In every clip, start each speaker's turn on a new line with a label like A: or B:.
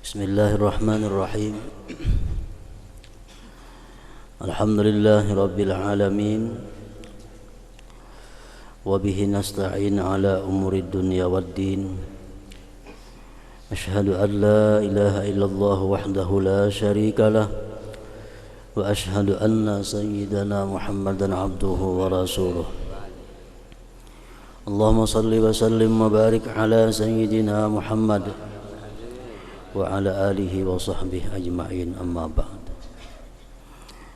A: Bismillahirrahmanirrahim. Alhamdulillahi rabbil alamin. Wa bihi nasta'in ala umurid dunya waddin. Ashhadu an la ilaha illallah wahdahu la syarika lah. Wa ashhadu anna sayyidana Muhammadan abduhu wa rasuluh. Allahumma salli wa sallim wa barik ala sayyidina Muhammad wa ala alihi wa sahbihi ajma'in, amma ba'd.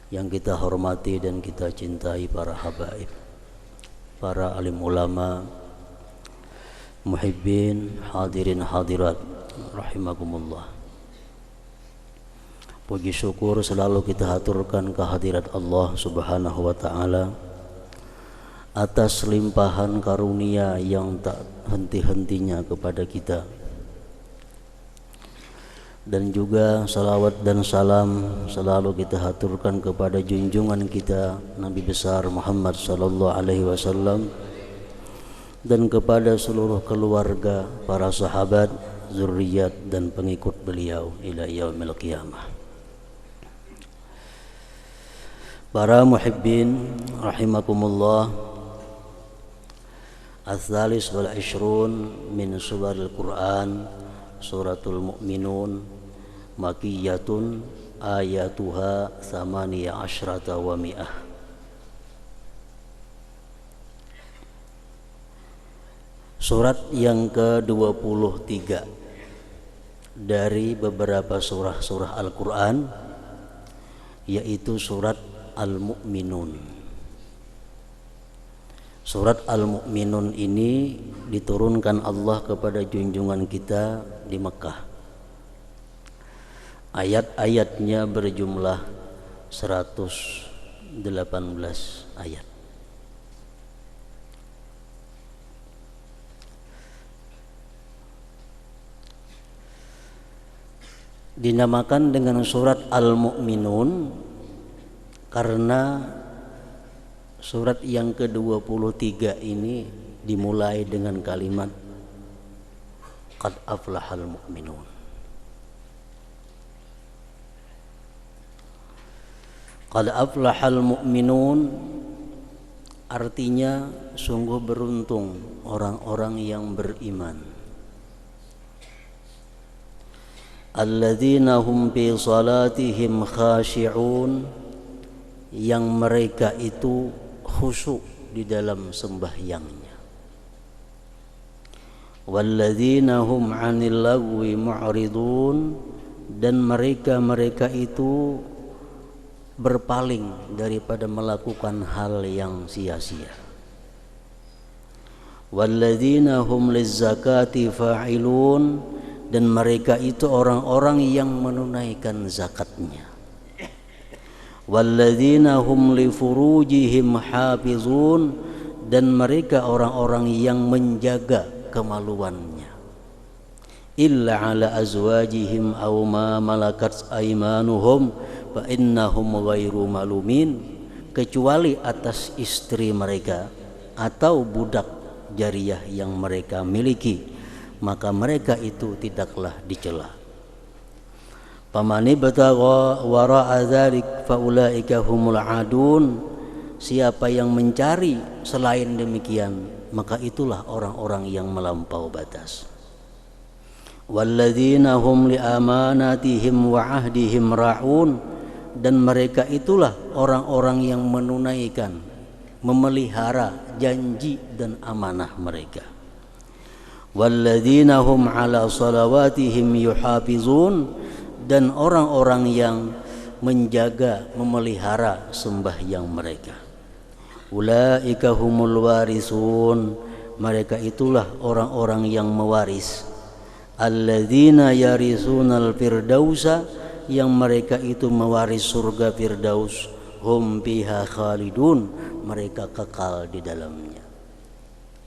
A: Yang kita hormati dan kita cintai para habaib, para alim ulama, muhibbin, hadirin hadirat rahimakumullah. Puji syukur selalu kita haturkan kehadirat Allah Subhanahu wa taala atas limpahan karunia yang tak henti-hentinya kepada kita. Dan juga salawat dan salam selalu kita haturkan kepada junjungan kita Nabi besar Muhammad sallallahu alaihi wasallam dan kepada seluruh keluarga, para sahabat, zuriat dan pengikut beliau ila yaumil qiyamah. Para muhibbin rahimakumullah, Ats-tsalis wal 'ishrun min suwaril Qur'an, suratul Mu'minun, Makiyatun, ayatuha thamaniya asyrata wa mi'ah. Surat yang ke-23 dari beberapa surah-surah Al-Quran, yaitu surat Al-Mu'minun. Surat Al-Mu'minun ini diturunkan Allah kepada junjungan kita di Mekah. Ayat-ayatnya berjumlah 118 ayat. Dinamakan dengan surat Al-Mu'minun karena surat yang ke-23 ini dimulai dengan kalimat Qad aflahal mu'minun. Qad aflahal mu'minun artinya sungguh beruntung orang-orang yang beriman. Alladzina hum fi salatihim khashi'un, yang mereka itu khusyuk di dalam sembahyangnya. Walladzina hum 'anil lagwi mu'ridun, dan mereka itu berpaling daripada melakukan hal yang sia-sia. Walladzina hum lizzakati fa'ilun, dan mereka itu orang-orang yang menunaikan zakatnya. Walladzina hum li furujihim hafizun, dan mereka orang-orang yang menjaga kemaluannya. Illa ala azwajihim aw ma malakat aymanuhum fa innahum ghairu malumin, kecuali atas istri mereka atau budak jariyah yang mereka miliki, maka mereka itu tidaklah dicela. Pamani batagha wara'a dzalik faulaika humul adun, siapa yang mencari selain demikian maka itulah orang-orang yang melampau batas. Walladzina hum li amanatihim wa ahdihim ra'un, dan mereka itulah orang-orang yang menunaikan, memelihara janji dan amanah mereka. Walladzina hum ala salawatihim yuhafizun, dan orang-orang yang menjaga, memelihara sembahyang mereka. Ulaika humul warisun, mereka itulah orang-orang yang mewaris. Alladzina yarisunal firdausa, yang mereka itu mewaris surga Firdaus. Hum fiha khalidun, mereka kekal di dalamnya.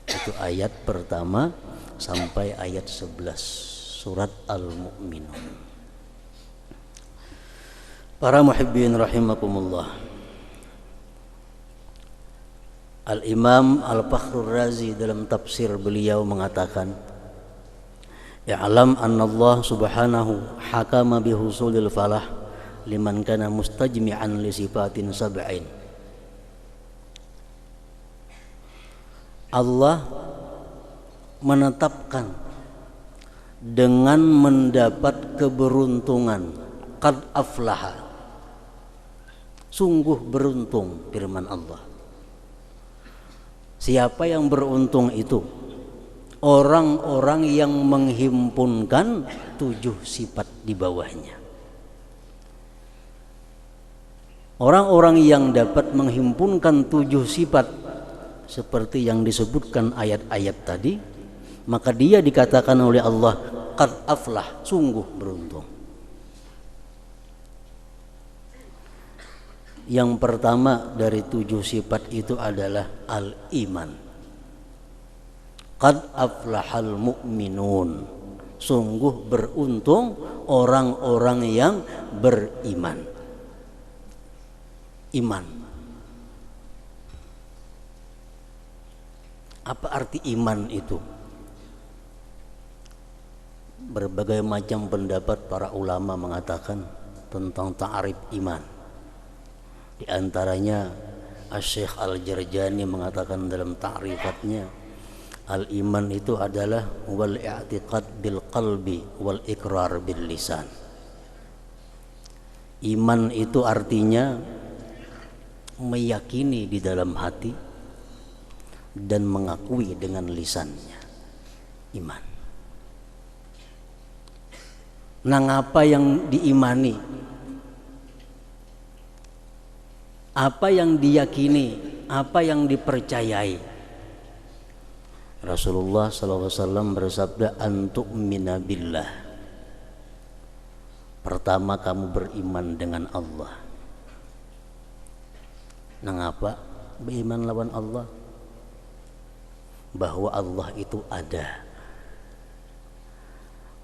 A: Itu ayat pertama sampai ayat 11 surat Al-Mu'minun. Para muhibbin rahimakumullah, Al-Imam Al-Fakhrur Razi dalam tafsir beliau mengatakan, I'lam anna Allah subhanahu hakama bihusulil falah liman kana mustajmi'an li sifatin sab'in. Allah menetapkan dengan mendapat keberuntungan, qad aflaha, sungguh beruntung, firman Allah. Siapa yang beruntung itu? Orang-orang yang menghimpunkan 7 sifat di bawahnya. Orang-orang yang dapat menghimpunkan 7 sifat seperti yang disebutkan ayat-ayat tadi, maka dia dikatakan oleh Allah qad aflah, sungguh beruntung. Yang pertama dari 7 sifat itu adalah al-iman. Qad aflahal mu'minun, sungguh beruntung orang-orang yang beriman. Iman. Apa arti iman itu? Berbagai macam pendapat para ulama mengatakan tentang ta'rif iman. Di antaranya Asy-Syaikh Al-Jarjani mengatakan dalam ta'rifatnya, al-iman itu adalah wal i'tiqad bil qalbi wal iqrar bil lisan. Iman itu artinya meyakini di dalam hati dan mengakui dengan lisannya. Iman. Nah, apa yang diimani? Apa yang diyakini? Apa yang dipercayai? Rasulullah SAW bersabda, antu'mina billah. Pertama kamu beriman dengan Allah. Nah, apa? Beriman lawan Allah. Bahwa Allah itu ada,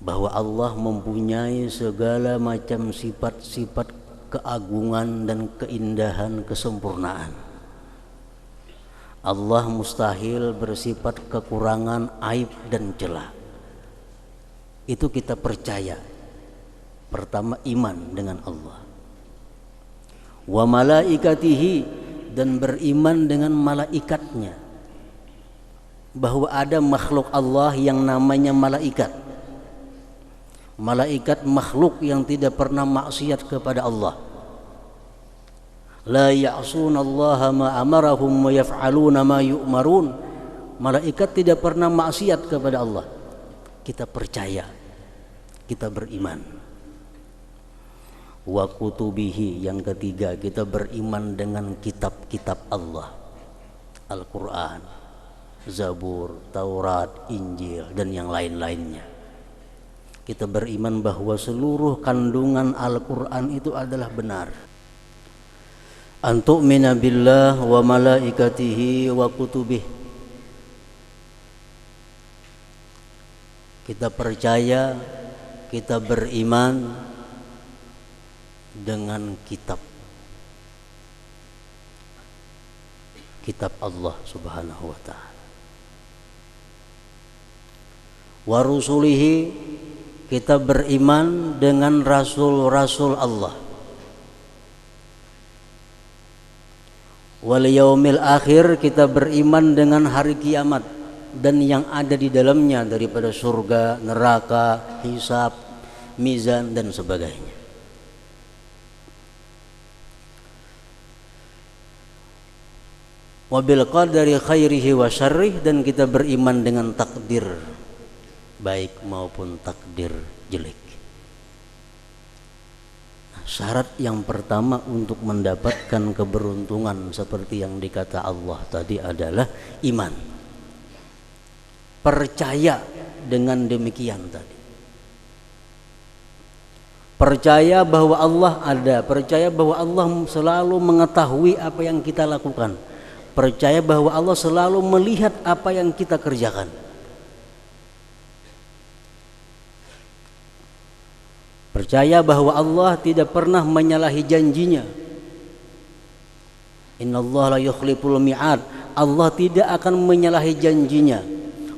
A: bahwa Allah mempunyai segala macam sifat-sifat keagungan dan keindahan, kesempurnaan. Allah mustahil bersifat kekurangan, aib dan celah. Itu kita percaya. Pertama, iman dengan Allah. Wa malaikatihi, dan beriman dengan malaikatnya, bahwa ada makhluk Allah yang namanya malaikat. Malaikat makhluk yang tidak pernah maksiat kepada Allah. La ya'sunallaha ma amarahum wa yaf'aluna ma yu'marun. Malaikat tidak pernah maksiat kepada Allah. Kita percaya, kita beriman. Wa kutubihi, yang ketiga, kita beriman dengan kitab-kitab Allah. Al-Quran, Zabur, Taurat, Injil, dan yang lain-lainnya. Kita beriman bahwa seluruh kandungan Al-Quran itu adalah benar. Antu'mina billah wa malaikatihi wa kutubih. Kita percaya, kita beriman dengan kitab Allah Subhanahu wa ta'ala. Wa rusulihi, kita beriman dengan rasul-rasul Allah. Wal yaumil akhir, kita beriman dengan hari kiamat dan yang ada di dalamnya daripada surga, neraka, hisab, mizan dan sebagainya. Wa bil qadari khairihi wa syarrih, dan kita beriman dengan takdir baik maupun takdir jelek. Nah, syarat yang pertama untuk mendapatkan keberuntungan seperti yang dikata Allah tadi adalah iman. Percaya dengan demikian tadi. Percaya bahwa Allah ada, percaya bahwa Allah selalu mengetahui apa yang kita lakukan. Percaya bahwa Allah selalu melihat apa yang kita kerjakan. Percaya bahwa Allah tidak pernah menyalahi janjinya. Innallaha la yukhliful mi'ad. Allah tidak akan menyalahi janjinya.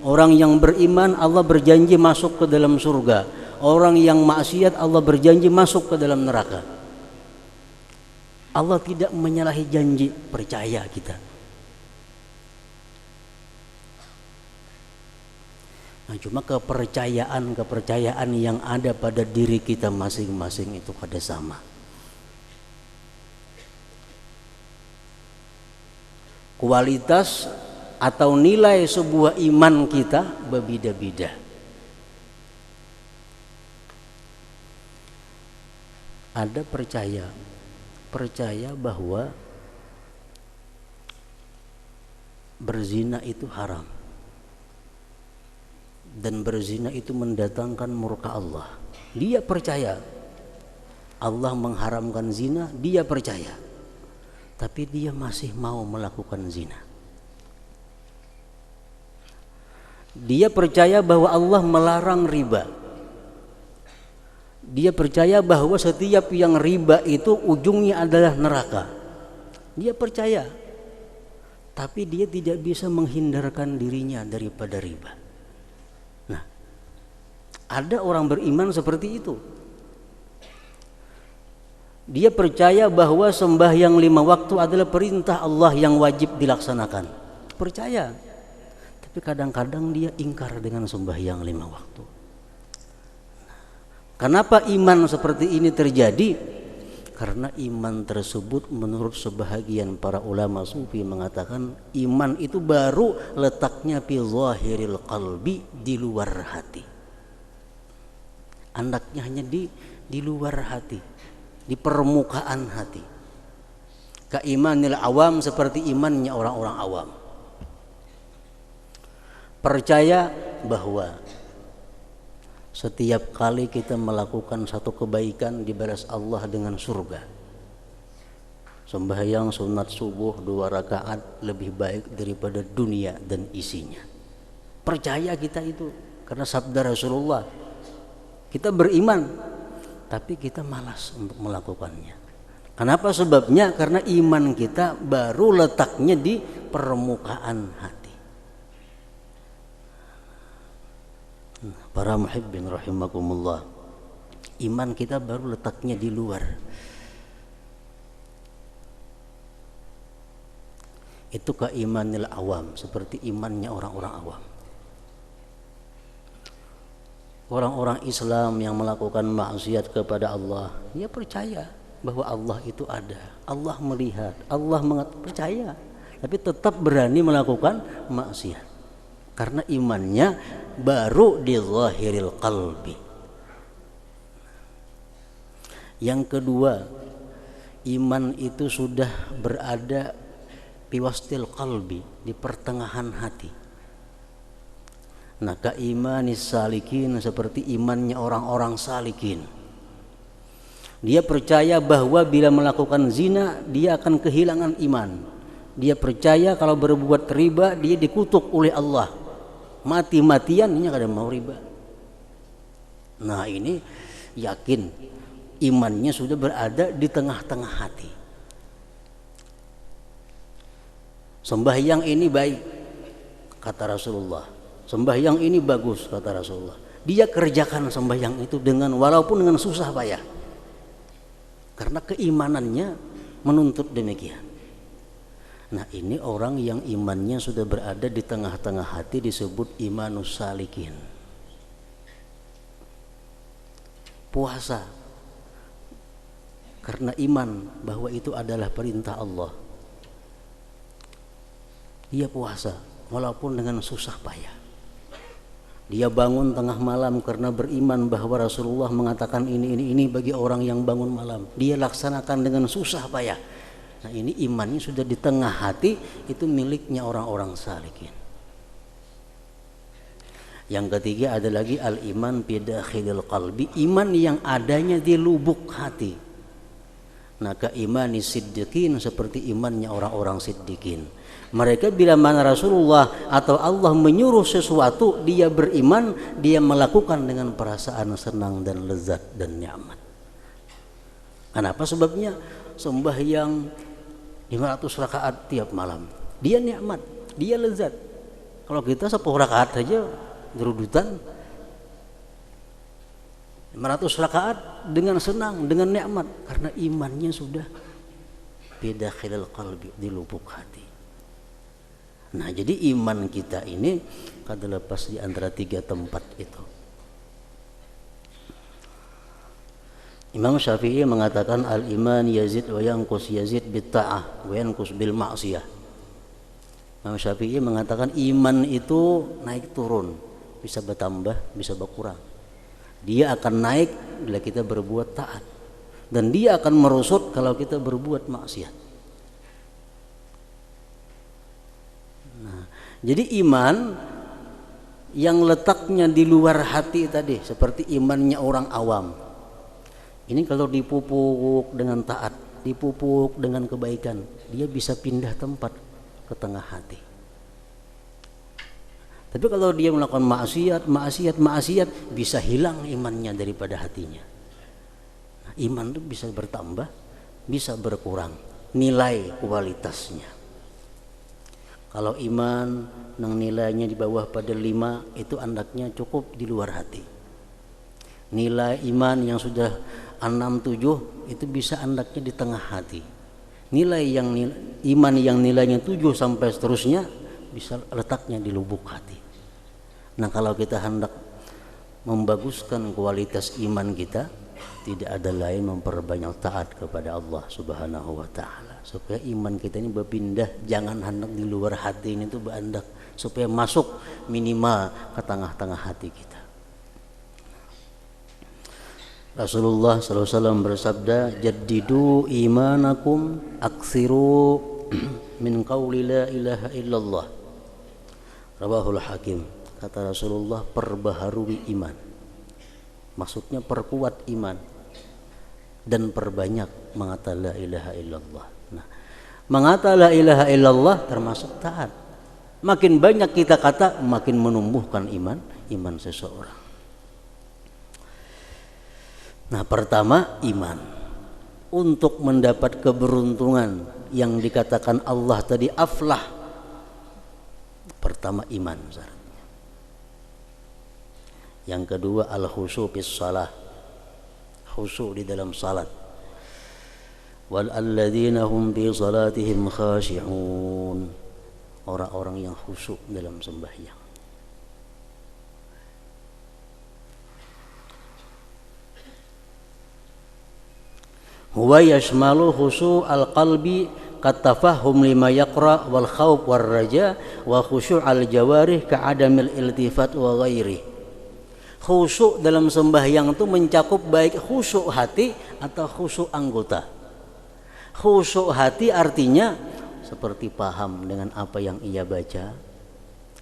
A: Orang yang beriman Allah berjanji masuk ke dalam surga. Orang yang maksiat Allah berjanji masuk ke dalam neraka. Allah tidak menyalahi janji, percaya kita. Nah, cuma kepercayaan yang ada pada diri kita masing-masing itu pada sama. Kualitas atau nilai sebuah iman kita berbeda-beda. Ada percaya bahwa berzina itu haram dan berzina itu mendatangkan murka Allah. Dia percaya Allah mengharamkan zina, dia percaya, tapi dia masih mau melakukan zina. Dia percaya bahwa Allah melarang riba. Dia percaya bahwa setiap yang riba itu ujungnya adalah neraka. Dia percaya, tapi dia tidak bisa menghindarkan dirinya daripada riba. Nah, ada orang beriman seperti itu. Dia percaya bahwa sembahyang 5 waktu adalah perintah Allah yang wajib dilaksanakan. Percaya. Tapi kadang-kadang dia ingkar dengan sembahyang 5 waktu. Kenapa iman seperti ini terjadi? Karena iman tersebut menurut sebahagian para ulama sufi mengatakan iman itu baru letaknya fi zahiril qalbi, di luar hati. Anaknya hanya di luar hati, di permukaan hati. Kaimanil awam, seperti imannya orang-orang awam. Percaya bahwa setiap kali kita melakukan satu kebaikan dibalas Allah dengan surga. Sembahyang sunat subuh 2 rakaat lebih baik daripada dunia dan isinya. Percaya kita itu karena sabda Rasulullah. Kita beriman tapi kita malas untuk melakukannya. Kenapa sebabnya? Karena iman kita baru letaknya di permukaan hati. Para muhibbin rahimakumullah, iman kita baru letaknya di luar. Itu keimanil awam, seperti imannya orang-orang awam. Orang-orang Islam yang melakukan maksiat kepada Allah, dia percaya bahwa Allah itu ada, Allah melihat, Allah percaya, tapi tetap berani melakukan maksiat karena imannya baru di zahiril qalbi. Yang kedua, iman itu sudah berada fi wastil qalbi, di pertengahan hati. Nah, kaimanis salikin, seperti imannya orang-orang salikin. Dia percaya bahwa bila melakukan zina dia akan kehilangan iman. Dia percaya kalau berbuat riba dia dikutuk oleh Allah. Mati-matian ini kada mau riba. Nah, ini yakin imannya sudah berada di tengah-tengah hati. Sembahyang ini baik, kata Rasulullah. Sembahyang ini bagus, kata Rasulullah. Dia kerjakan sembahyang itu walaupun dengan susah payah. Karena keimanannya menuntut demikian. Nah, ini orang yang imannya sudah berada di tengah-tengah hati disebut imanus salikin. Puasa karena iman bahwa itu adalah perintah Allah. Dia puasa walaupun dengan susah payah. Dia bangun tengah malam karena beriman bahwa Rasulullah mengatakan ini bagi orang yang bangun malam. Dia laksanakan dengan susah payah. Nah, ini imannya sudah di tengah hati, itu miliknya orang-orang salikin. Yang ketiga ada lagi al-iman fi dakhilil qalbi, iman yang adanya di lubuk hati. Nah, kaimani siddiqin, seperti imannya orang-orang siddiqin. Mereka bila mana Rasulullah atau Allah menyuruh sesuatu, dia beriman, dia melakukan dengan perasaan senang dan lezat dan nyaman. Kenapa sebabnya? Sembahyang 500 rakaat tiap malam, dia nikmat, dia lezat. Kalau kita 10 rakaat saja gerudutan, 500 rakaat dengan senang, dengan nikmat, karena imannya sudah bidakhilil qalbi, di lubuk hati. Nah, jadi iman kita ini kada lepas di antara 3 tempat itu. Imam Syafi'i mengatakan al-iman yazid wa yanqus, yazid bitta'ah wa yanqus bil ma'siyah. Imam Syafi'i mengatakan iman itu naik turun, bisa bertambah, bisa berkurang. Dia akan naik bila kita berbuat taat, dan dia akan merosot kalau kita berbuat maksiat. Nah, jadi iman yang letaknya di luar hati tadi, seperti imannya orang awam, ini kalau dipupuk dengan taat, dipupuk dengan kebaikan, dia bisa pindah tempat ke tengah hati. Tapi kalau dia melakukan maksiat, bisa hilang imannya daripada hatinya. Nah, iman itu bisa bertambah, bisa berkurang nilai kualitasnya. Kalau iman yang nilainya di bawah pada 5, itu andaknya cukup di luar hati. Nilai iman yang sudah 6-7 itu bisa andaknya di tengah hati. Iman yang nilainya 7 sampai seterusnya bisa letaknya di lubuk hati. Nah, kalau kita hendak membaguskan kualitas iman kita, tidak ada lain memperbanyak taat kepada Allah Subhanahu wa taala, supaya iman kita ini berpindah, jangan hendak di luar hati ini tuh berandak, supaya masuk minimal ke tengah-tengah hati kita. Rasulullah SAW bersabda, jaddidu imanakum aksiru min qawli la ilaha illallah. Rawahul Hakim. Kata Rasulullah, perbaharui iman, maksudnya perkuat iman dan perbanyak mengatakan la ilaha illallah. Nah, mengatakan la ilaha illallah termasuk taat. Makin banyak kita kata, makin menumbuhkan iman seseorang. Nah, pertama iman. Untuk mendapat keberuntungan yang dikatakan Allah tadi aflah, pertama iman syaratnya. Yang kedua al-khusyu' fis shalah, khusyuk di dalam salat. Wal alladzina hum bi salatihim khashi'un, orang-orang yang khusyuk dalam sembahyang. Huwa yashmalu khusyu' al-qalbi katafahum lima yaqra wal khawf war raja wa khusyu' al-jawarih ka'adamil iltifat wa ghairi. Khusyuk dalam sembahyang itu mencakup baik khusyuk hati atau khusyuk anggota. Khusyuk hati artinya seperti paham dengan apa yang ia baca,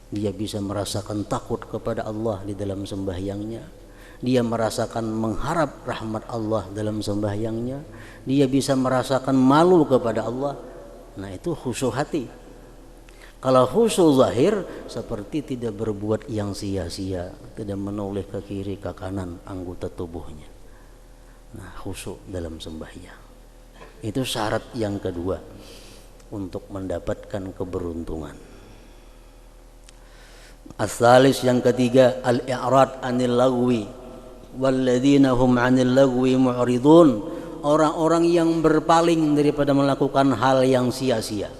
A: dia bisa merasakan takut kepada Allah di dalam sembahyangnya, dia merasakan mengharap rahmat Allah dalam sembahyangnya, dia bisa merasakan malu kepada Allah. Nah, itu khusyuk hati. Kalau khusyuk zahir seperti tidak berbuat yang sia-sia, tidak menoleh ke kiri ke kanan anggota tubuhnya. Nah, khusyuk dalam sembahyang itu syarat yang kedua untuk mendapatkan keberuntungan. As-salis, yang ketiga, al-i'rad anil lagwi walladzina hum 'anil lagwi mu'ridun, orang-orang yang berpaling daripada melakukan hal yang sia-sia.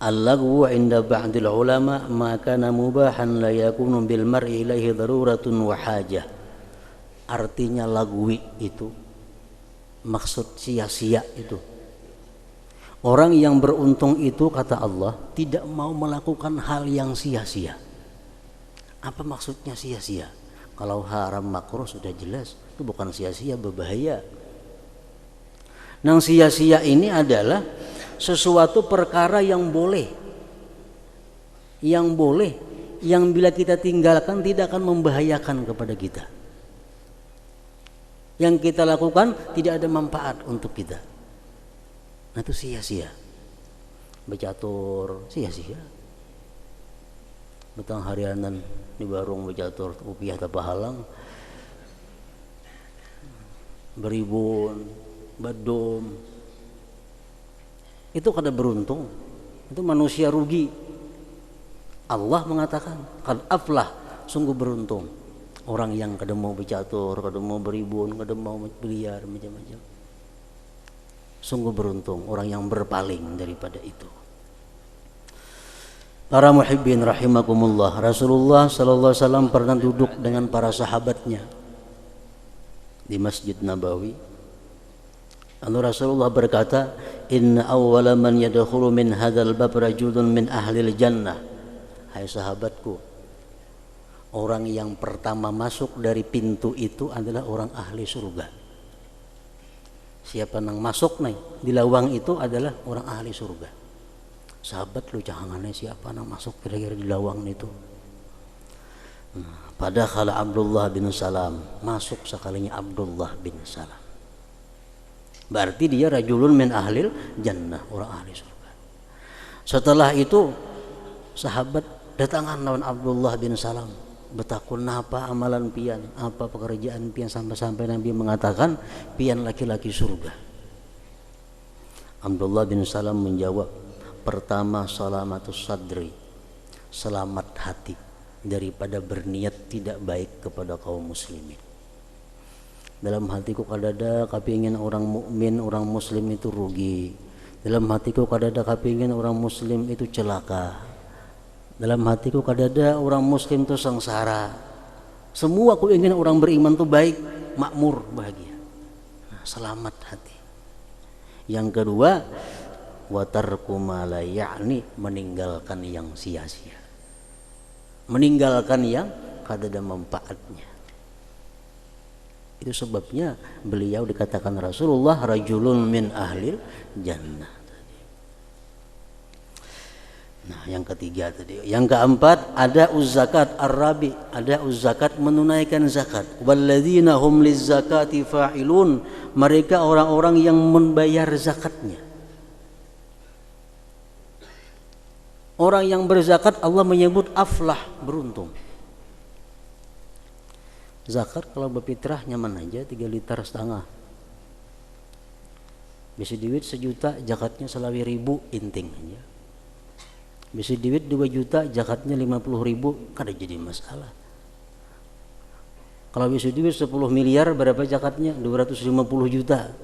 A: Al-lagwu 'inda ba'dil ulama ma kana mubahan la yakunu bil mar'i ilaihi daruratun wa hajah. Artinya lagwi itu maksud sia-sia itu. Orang yang beruntung itu, kata Allah, tidak mau melakukan hal yang sia-sia. Apa maksudnya sia-sia? Kalau haram makruh sudah jelas, itu bukan sia-sia, berbahaya. Nang sia-sia ini adalah sesuatu perkara yang boleh, yang bila kita tinggalkan tidak akan membahayakan kepada kita. Yang kita lakukan tidak ada manfaat untuk kita. Nah, itu sia-sia. Becatur sia-sia. Betang harianan di warung becatur rupiah tak pahalang, beribun, badom, itu kada beruntung. Itu manusia rugi. Allah mengatakan qad aflah, sungguh beruntung orang yang kadang mau bercatur, kadang mau beribun, kadang mau biliar, macam-macam. Sungguh beruntung orang yang berpaling daripada itu. Para muhibbin rahimakumullah, Rasulullah sallallahu alaihi wasallam pernah duduk dengan para sahabatnya di Masjid Nabawi. Lalu Rasulullah berkata, "Inna awwala man yadkhulu min hadzal bab rajulun min ahlil jannah." Hai sahabatku, orang yang pertama masuk dari pintu itu adalah orang ahli surga. Siapa yang masuk nih di lawang itu adalah orang ahli surga. Sahabat lu jangannya siapa yang masuk kira-kira di lawang itu. Padahal Abdullah bin Salam, masuk sekalinya Abdullah bin Salam. Berarti dia rajulun min ahlil jannah, orang ahli surga. Setelah itu sahabat datangan lawan Abdullah bin Salam, betakun apa amalan pian, apa pekerjaan pian, sampai-sampai Nabi mengatakan pian laki-laki surga. Abdullah bin Salam menjawab, pertama salamatus sadri, selamat hati daripada berniat tidak baik kepada kaum muslimin. Dalam hatiku kadada kepingin orang mukmin, orang muslim itu rugi. Dalam hatiku kadada kepingin orang muslim itu celaka. Dalam hatiku kadada orang muslim itu sengsara. Semua aku ingin orang beriman itu baik, makmur, bahagia. Nah, selamat hati. Yang kedua, watarku ma la ya'ni, meninggalkan yang sia-sia. Meninggalkan yang kadada manfaatnya. Itu sebabnya beliau dikatakan Rasulullah rajulun min ahlil jannah. Nah, yang ketiga tadi. Yang keempat, ada zakat ar-rabi, ada zakat menunaikan zakat. Walladzina hum lizzakati fa'ilun, mereka orang-orang yang membayar zakatnya. Orang yang berzakat Allah menyebut aflah, beruntung. Zakat kalau berfitrah nyaman aja 3,5 liter. Bisa duit 1 juta, zakatnya 1.000 inting aja. Bisa duit 2 juta, zakatnya 50.000, kada jadi masalah. Kalau bisa duit 10 miliar, berapa zakatnya? 250 juta.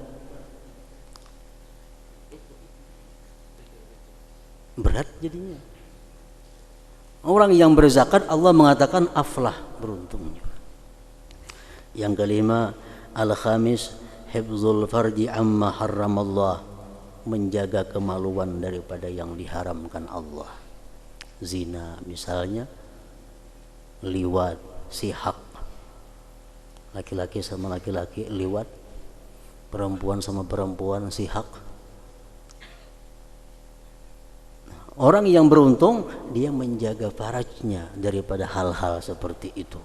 A: Berat jadinya. Orang yang berzakat Allah mengatakan aflah, beruntungnya. Yang kelima, al-khamis, hifzul farji amma harramallah, menjaga kemaluan daripada yang diharamkan Allah. Zina misalnya, liwat, sihak, laki-laki sama laki-laki liwat, perempuan sama perempuan sihak. Orang yang beruntung dia menjaga farajnya daripada hal-hal seperti itu.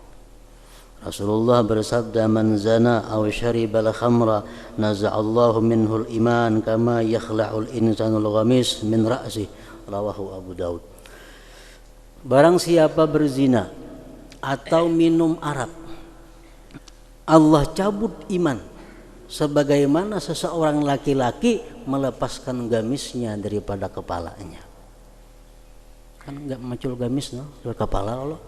A: Rasulullah bersabda, man zana aw syaribal khamra naza'allahu minhul iman kama yakhla'ul insanul ghamis min ra'si, rawahu Abu Daud. Barang siapa berzina atau minum arak, Allah cabut iman sebagaimana seseorang laki-laki melepaskan gamisnya daripada kepalanya. Kan enggak macul gamis no, dari kepala Allah.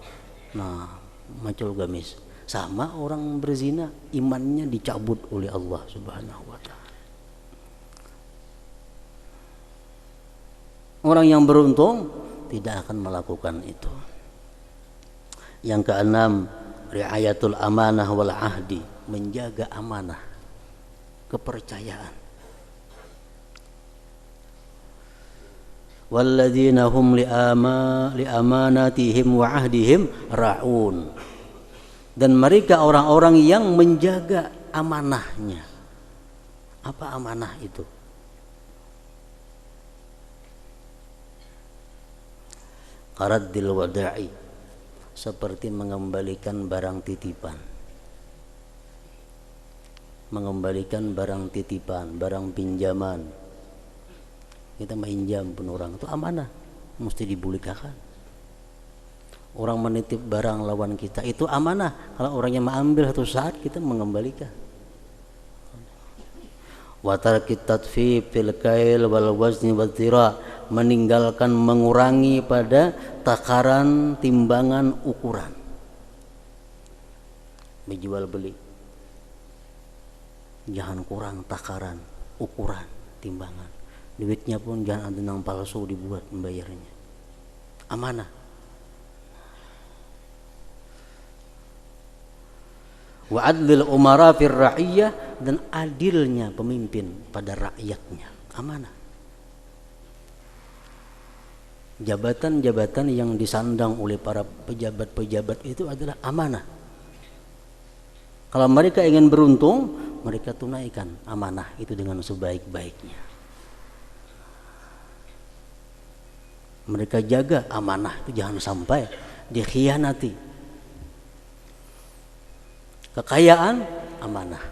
A: Nah, macul gamis. Sama orang berzina, imannya dicabut oleh Allah Subhanahu wa ta'ala. Orang yang beruntung tidak akan melakukan itu. Yang keenam, riayatul amanah wal ahdi, menjaga amanah, kepercayaan. Walladzina hum li amanatihim wa ahdihim ra'un, dan mereka orang-orang yang menjaga amanahnya. Apa amanah itu? Qaraddil wada'i, seperti mengembalikan barang titipan. Mengembalikan barang titipan, barang pinjaman. Kita pinjam pun orang itu amanah, mesti dibulikakan. Orang menitip barang lawan kita itu amanah. Kalau orangnya mengambil satu saat, kita mengembalikan. Wa tarkit tadfif fil kail wal wazni wal dhira, meninggalkan, mengurangi pada takaran, timbangan, ukuran. Menjual beli, jangan kurang takaran, ukuran, timbangan. Duitnya pun jangan ada yang palsu dibuat membayarnya. Amanah. Wa adlil umara fir ra'iyah, dan adilnya pemimpin pada rakyatnya. Amanah. Jabatan-jabatan yang disandang oleh para pejabat-pejabat itu adalah amanah. Kalau mereka ingin beruntung, mereka tunaikan amanah itu dengan sebaik-baiknya. Mereka jaga amanah itu jangan sampai dikhianati. Kekayaan amanah,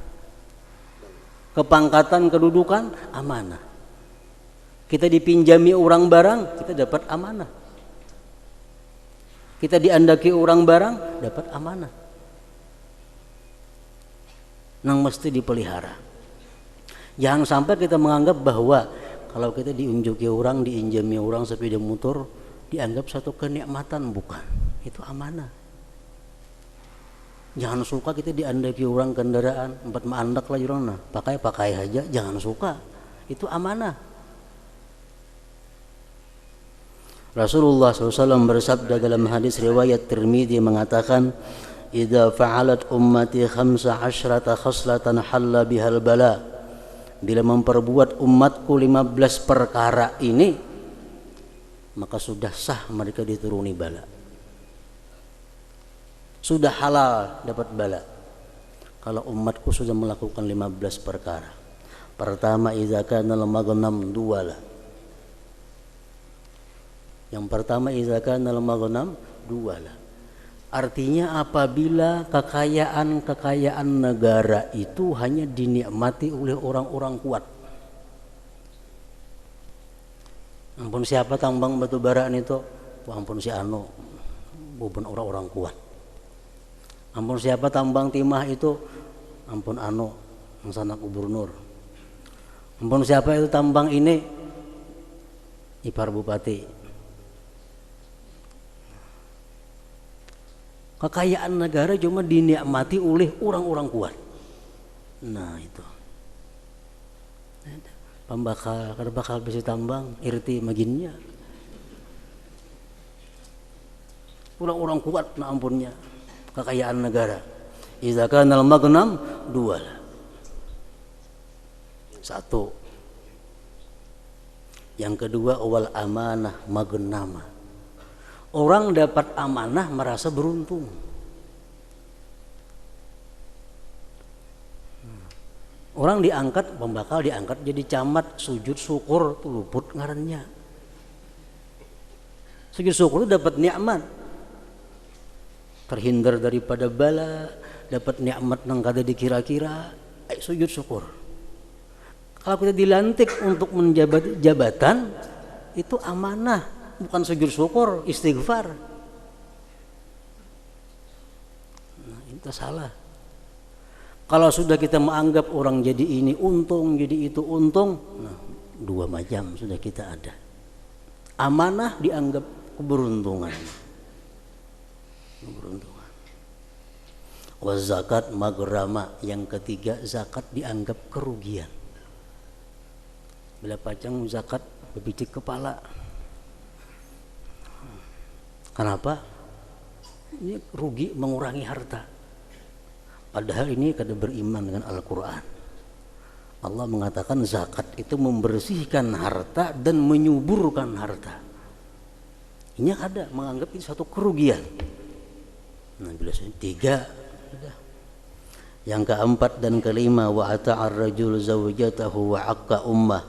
A: kepangkatan, kedudukan amanah. Kita dipinjami orang barang, kita dapat amanah. Kita diandaki orang barang, dapat amanah. Nang mesti dipelihara. Jangan sampai kita menganggap bahwa kalau kita diunjuki orang, diinjami orang sepeda motor, dianggap satu kenikmatan. Bukan, itu amanah. Jangan suka kita diandaki orang kendaraan, empat mandak lah orang, nah pakai aja, jangan suka. Itu amanah. Rasulullah SAW bersabda dalam hadis riwayat Tirmidzi mengatakan, "Idza fa'alat ummati 15 khaslatan halla bihal bala." Bila memperbuat umatku 15 perkara ini, maka sudah sah mereka dituruni bala. Sudah halal dapat bala kalau umatku sudah melakukan 15 perkara. Pertama, idza kana al-maghnam duwala. Yang pertama, idza kana al-maghnam duwala. Artinya apabila kekayaan negara itu hanya dinikmati oleh orang-orang kuat. Ampun siapa tambang batu bara itu? Ampun si anu, bukan orang-orang kuat. Ampun siapa tambang timah itu? Ampun anu, sanak gubernur. Ampun siapa itu tambang ini? Ipar bupati. Kekayaan negara cuma dinikmati oleh orang-orang kuat. Nah itu. Pembakal, kada bakal bisa tambang, irti maginnya. Orang-orang kuat, nah ampunnya. Kekayaan negara. Idza kana al-maghnam dual. Satu. Yang kedua, wal amanah maghnama. Orang dapat amanah merasa beruntung. Orang diangkat, pembakal diangkat jadi camat, sujud syukur tuh luput ngarannya. Sujud syukur itu dapat nikmat. Terhindar daripada bala, dapat nikmat nang kada dikira-kira, sujud syukur. Kalau kita dilantik untuk menjabat jabatan, itu amanah, bukan sujud syukur, istighfar. Nah, itu salah. Kalau sudah kita menganggap orang jadi ini untung, jadi itu untung, nah, dua macam sudah kita ada. Amanah dianggap keberuntungan. Zakat maghrama, yang ketiga zakat dianggap kerugian. Bila pacang zakat bebicik kepala. Kenapa? Ini rugi, mengurangi harta. Padahal ini kada beriman dengan Al-Quran. Allah mengatakan zakat itu membersihkan harta dan menyuburkan harta. Ini ada menganggap itu satu kerugian. Nah, bila tiga, yang keempat dan kelima, wa ata'ar rajul zawjatahu wa aqqa ummah.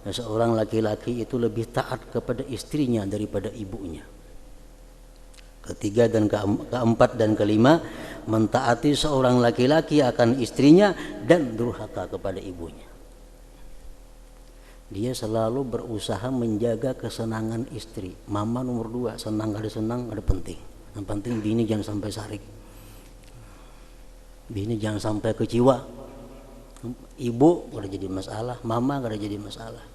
A: Nah, seorang laki-laki itu lebih taat kepada istrinya daripada ibunya. Ketiga dan keempat dan kelima, mentaati seorang laki-laki akan istrinya dan durhaka kepada ibunya. Dia selalu berusaha menjaga kesenangan istri. Mama nomor 2, senang ada penting. Yang penting bini jangan sampai sarik. Bini jangan sampai kecewa. Ibu kada jadi masalah, mama kada jadi masalah.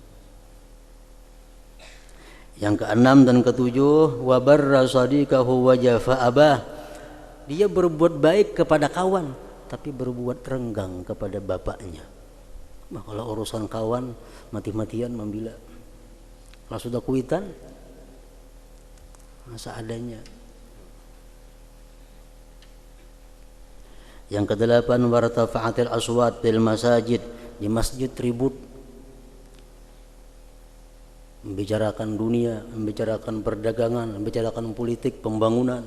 A: Yang keenam dan ketujuh, wa barra sadiqahu wa jafa abah. Dia berbuat baik kepada kawan tapi berbuat renggang kepada bapaknya. Nah, kalau urusan kawan mati-matian membela. Kalau sudah kuitan masa adanya. Yang kedelapan, wartafa'atil aswat fil masajid. Di masjid ribut, membicarakan dunia, membicarakan perdagangan, membicarakan politik, pembangunan.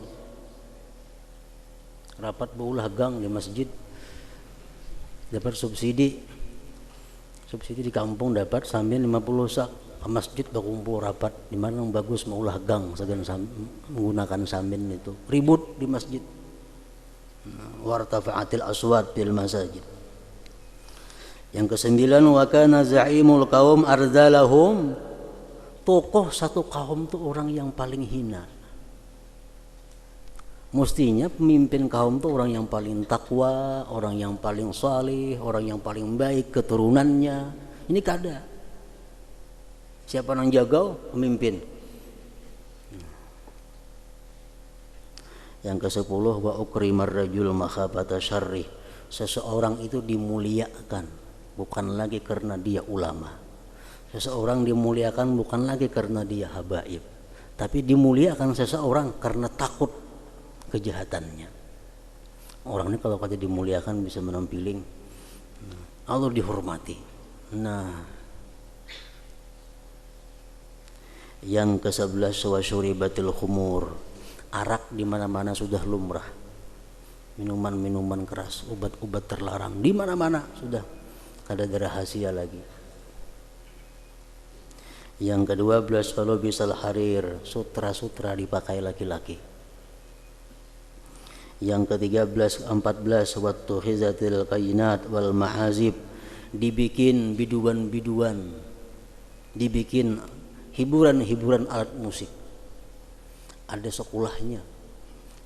A: Rapat beulah gang di masjid, dapat subsidi di kampung dapat sambil 50 sak, ke masjid berkumpul rapat di mana yang bagus maulah gang segan menggunakan samin itu, ribut di masjid. Wartafa'atil aswat fil masajid. Yang kesembilan, wa kana za'imul qaum ardalahum. Tokoh satu kaum itu orang yang paling hina. Mestinya pemimpin kaum itu orang yang paling takwa, orang yang paling saleh, orang yang paling baik keturunannya. Ini kada. Siapa yang jaga? Pemimpin. Yang ke-10, wa ukrimar rajul makhafata syarri. Seseorang itu dimuliakan bukan lagi karena dia ulama. Seseorang dimuliakan bukan lagi karena dia habaib, tapi dimuliakan seseorang karena takut kejahatannya. Orang ini kalau kata dimuliakan bisa menampiling, Allah dihormati. Nah, yang ke-11, wa syuribatil khumur. Arak di mana-mana sudah lumrah. Minuman-minuman keras, obat-obat terlarang di mana-mana sudah, kada ada rahasia lagi. Yang ke-12, kalau bisal harir, sutra-sutra dipakai laki-laki. Yang ke-13, 14, waktu khizatil kainat wal mahazib. Dibikin biduan-biduan, dibikin hiburan-hiburan alat musik. Ada sekolahnya.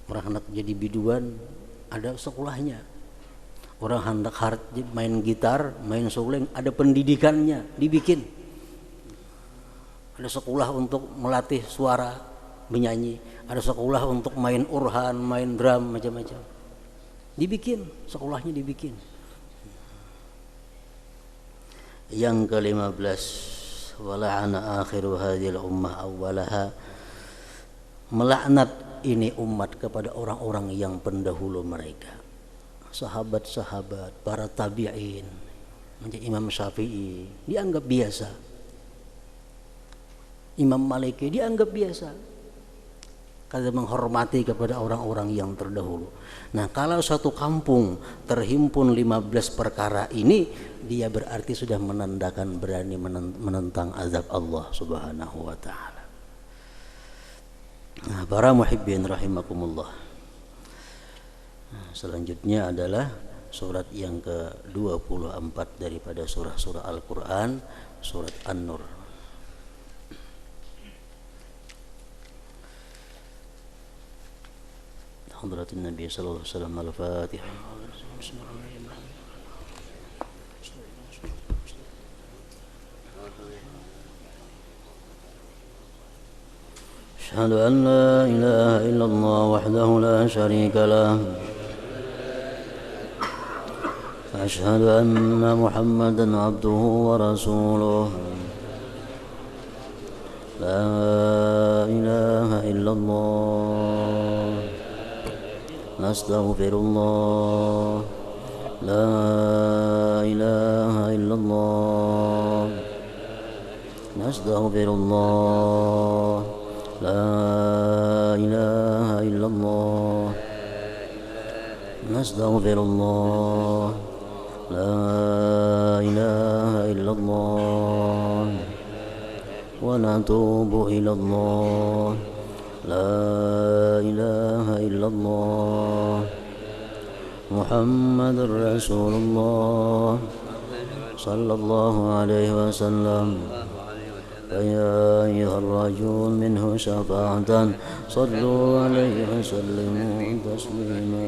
A: Orang hendak jadi biduan, ada sekolahnya. Orang hendak main gitar, main suleng, ada pendidikannya, dibikin. Ada sekolah untuk melatih suara menyanyi, ada sekolah untuk main urhan, main drum, macam-macam. Dibikin, sekolahnya dibikin. Yang ke-15, wala'ana akhiru hadhil ummah awwalaha. Melaknat ini umat kepada orang-orang yang pendahulu mereka, sahabat-sahabat, para tabi'in, Imam Syafi'i dianggap biasa, Imam Maliki dianggap biasa, karena menghormati kepada orang-orang yang terdahulu. Nah, kalau satu kampung terhimpun 15 perkara ini, dia berarti sudah menandakan berani menentang azab Allah Subhanahu wa ta'ala. Nah, para muhibbin rahimakumullah. Nah, selanjutnya adalah surat yang ke-24 daripada surah-surah Al-Quran, surat An-Nur. Hadratin Nabi sallallahu alaihi wasallam. Al-Fatihah. Bismillahirrahmanirrahim. أشهد أن لا إله إلا الله وحده لا شريك له وأشهد أن محمدا عبده ورسوله لا إله إلا الله نستغفر الله لا إله إلا الله نستغفر الله لا إله إلا الله نستغفر الله لا إله إلا الله ونتوب إلى الله لا إله إلا الله محمد رسول الله صلى الله عليه وسلم فيا أيها الرجل منه شفاعة صلوا عليه وسلموا تسليما.